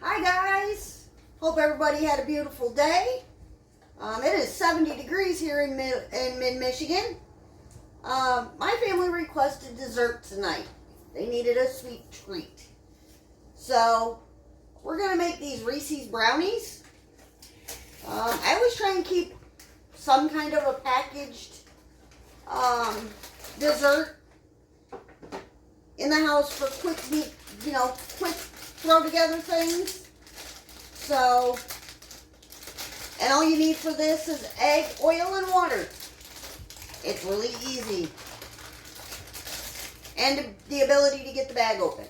Hi guys, hope everybody had a beautiful day. It is 70 degrees here in mid-Michigan. My family requested dessert tonight. They needed a sweet treat. So, we're going to make these Reese's brownies. I always try and keep some kind of a packaged dessert in the house for quick throw together things. So, and all you need for this is egg, oil, and water. It's really easy. And the ability to get the bag open.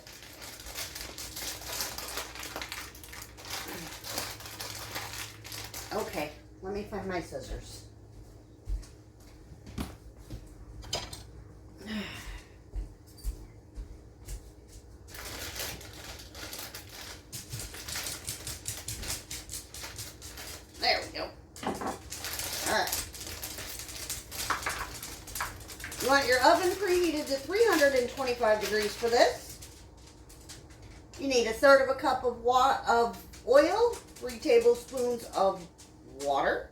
Okay, let me find my scissors. There we go. Alright. You want your oven preheated to 325 degrees for this. You need 1/3 cup of oil, 3 tablespoons of water,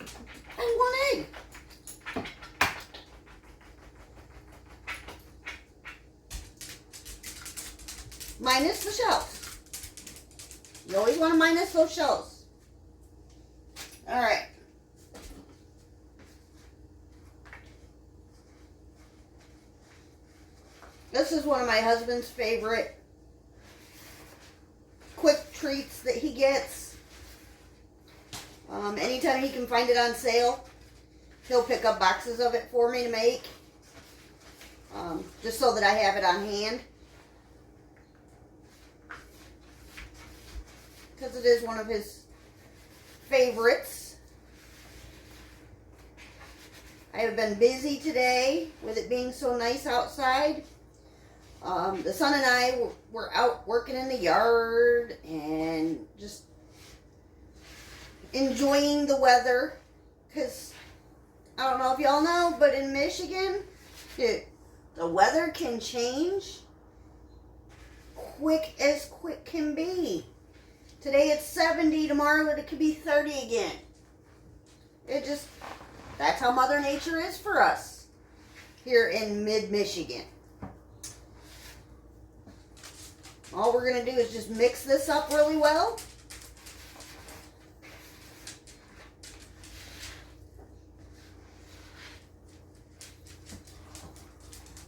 and 1 egg. Minus the shells. You always want to minus those shells. Alright. This is one of my husband's favorite quick treats that he gets. Anytime he can find it on sale, he'll pick up boxes of it for me to make. Just so that I have it on hand. Because it is one of his favorites. I have been busy today with it being so nice outside. The son and I were out working in the yard and just enjoying the weather. Because I don't know if y'all know, but in Michigan, the weather can change quick as quick can be. Today it's 70, tomorrow it could be 30 again. That's how Mother Nature is for us here in mid-Michigan. All we're going to do is just mix this up really well.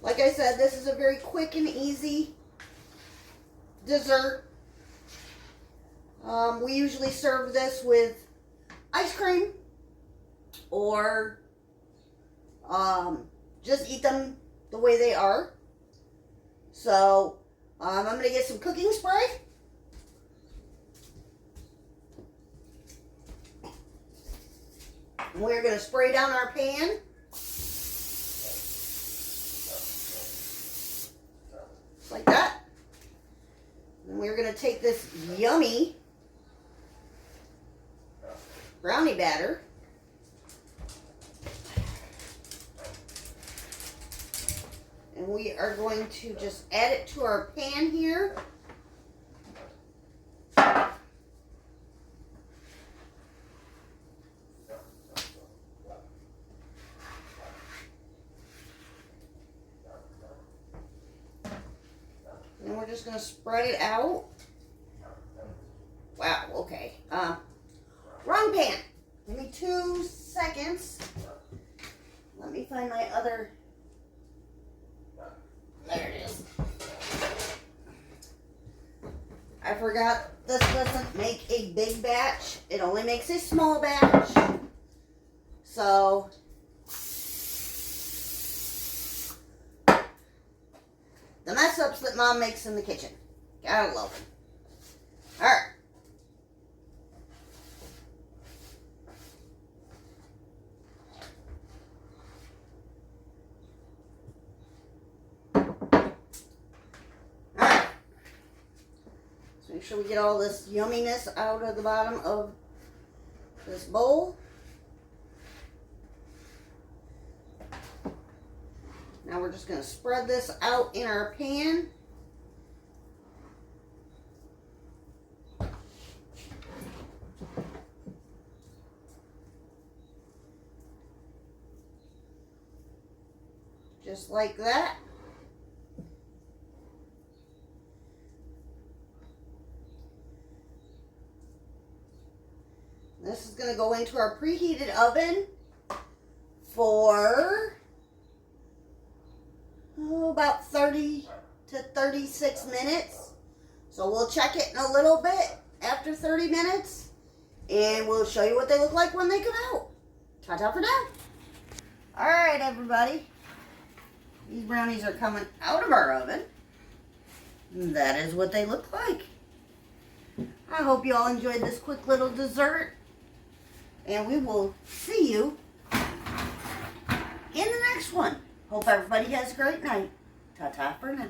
Like I said, this is a very quick and easy dessert. We usually serve this with ice cream or just eat them the way they are. So, I'm going to get some cooking spray. And we're going to spray down our pan. Just like that. And we're going to take this yummy brownie batter. And we are going to just add it to our pan here. And we're just going to spread it out. Wow, okay. Wrong pan. Give me 2 seconds. Let me find my other... There it is. I forgot this doesn't make a big batch. It only makes a small batch. So, the mess ups that Mom makes in the kitchen. Gotta love them. Alright. Make sure we get all this yumminess out of the bottom of this bowl. Now we're just going to spread this out in our pan. Just like that. This is going to go into our preheated oven for about 30 to 36 minutes. So we'll check it in a little bit after 30 minutes and we'll show you what they look like when they come out. Ta-ta for now. All right, everybody. These brownies are coming out of our oven. That is what they look like. I hope you all enjoyed this quick little dessert. And we will see you in the next one. Hope everybody has a great night. Ta-ta for now.